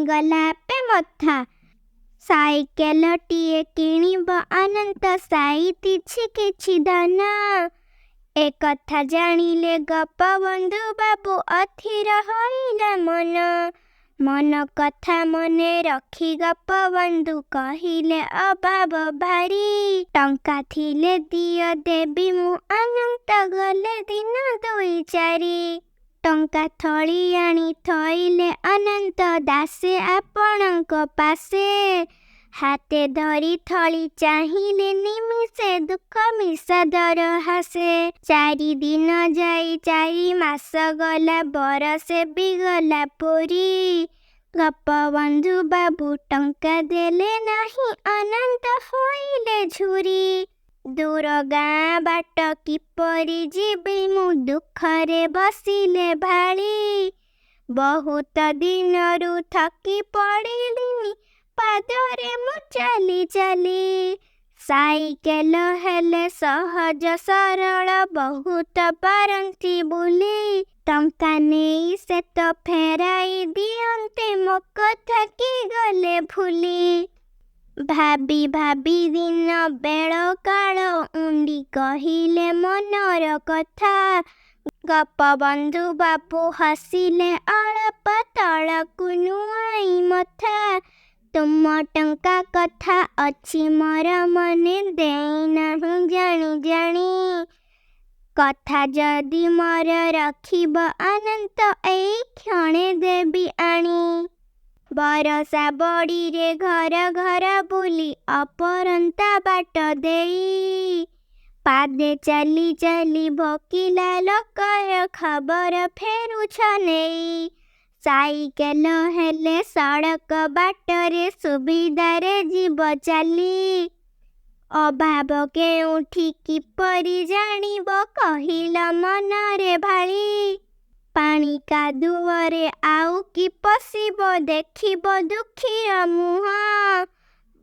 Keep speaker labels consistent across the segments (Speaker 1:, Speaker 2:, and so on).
Speaker 1: ଗଲା ଆପେ ମଥା। ସାଇକେଲଟିଏ କିଣିବ ଅନନ୍ତ ସାଇତିଛି କିଛି ଧନ। ଏ କଥା ଜାଣିଲେ ଗୋପବନ୍ଧୁ ବାବୁ ଅଧୀର ହୋଇଲା ମନ। ମନ କଥା ମନେ ରଖି ଗୋପବନ୍ଧୁ କହିଲେ ଅଭାବ ଭାରି। ଟଙ୍କା ଥିଲେ ଦିଅ ଦେବି ମୁଁ ଅନନ୍ତ ଗଲେ ଦିନ 2 4। ଟଙ୍କା ଥଳି ଆଣି ଥୋଇଲେ ଅନନ୍ତ ଦାସେ ଆପଣଙ୍କ ପାଶେ। ହାତେ ଧରି ଥଳି ଚାହିଁଲେ ନିମିଷେ ଦୁଃଖ ମିଶାଦର ହାସେ। 4 ଦିନ ଯାଇ 4 ମାସ ଗଲା ବରଷେ ବି ଗଲା ପୁରି। ଗୋପବନ୍ଧୁ ବାବୁ ଟଙ୍କା ଦେଲେ ନାହିଁ ଅନନ୍ତ ହୋଇଲେ ଝୁରି। ଦୂର ଗାଁ ବାଟ କିପରି ଯିବି ମୁଁ ଦୁଃଖରେ ବସିଲେ ଭାଳି। ବହୁତ ଦିନରୁ ଥକି ପଡ଼ିଲିଣି ପାଦରେ ମୁଁ ଚାଲି ଚାଲି। ସାଇକେଲ ହେଲେ ସହଜ ସରଳ ବହୁତ ପାରନ୍ତି ବୁଲି। ଟଙ୍କା ନେଇ ସେ ତ ଫେରାଇ ଦିଅନ୍ତେ ମୋ କଥା କି ଗଲେ ଭୁଲି। ଭାବି ଭାବି ଦିନ ବେଳ କାଳ ଉଣ୍ଡି କହିଲେ ମନର କଥା। ଗୋପବନ୍ଧୁ ବାବୁ ହସିଲେ ଅଳପ ତଳକୁ ନୁଆଁଇ ମଥା। ତୁମ ଟଙ୍କା କଥା ଅଛି ମୋର ମନେ ଦେଇନାହିଁ ଜାଣି ଜାଣି। କଥା ଯଦି ମୋର ରଖିବ ଅନନ୍ତ ଏଇ କ୍ଷଣେ ଦେବି ଆଣି। ବରଷା ବଡ଼ିରେ ଘର ଘର ବୁଲି ଅପରନ୍ତା ବାଟ ଦେଇ। ପାଦେ ଚାଲି ଚାଲି ଭୋକିଲା ଲୋକର ଖବର ଫେରୁଛ ନେଇ। ସାଇକେଲ ହେଲେ ସଡ଼କ ବାଟରେ ସୁବିଧାରେ ଯିବ ଚାଲି। ଅଭାବ କେଉଁଠି କିପରି ଜାଣିବ କହିଲ ମନରେ ଭାଳି। ପାଣି କାଦୁଅରେ ଆଉ କି ପଶିବ ଦେଖିବ ଦୁଃଖୀର ମୁହଁ।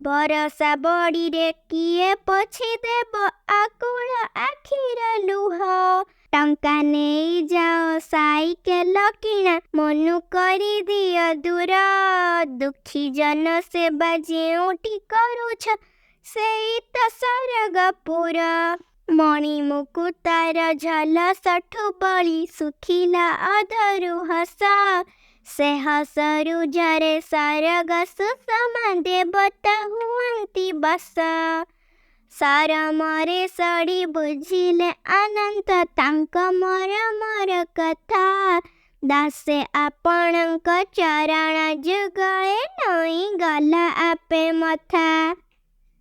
Speaker 1: ବରଷା ବଡ଼ିରେ କିଏ ପୋଛିଦେବ ଆକୁଳ ଆଖିର ଲୁହ। ଟଙ୍କା ନେଇ ଯାଅ ସାଇକେଲ କିଣା ମନୁ କରିଦିଅ ଦୂର। ଦୁଃଖୀ ଜନ ସେବା ଯେଉଁଠି କରୁଛ ସେଇ ତ ସରଗପୁର। ମଣି ମୁକୁତାର ଝଲସଠୁ ବଳି ଶୁଖିଲା ଅଧରୁ ହସ। ସେ ହସରୁ ଝରେ ସରଗ ସୁଷମା ଦେବତା ହୁଅନ୍ତି ବସ। ସରମରେ ସଢ଼ି ବୁଝିଲେ ଅନନ୍ତ ତାଙ୍କ ମରମର କଥା। ଦାସେ ଆପଣଙ୍କ ଚରଣ ଯୁଗଳେ ନଇଁ ଗଲା ଆପେ ମଥା।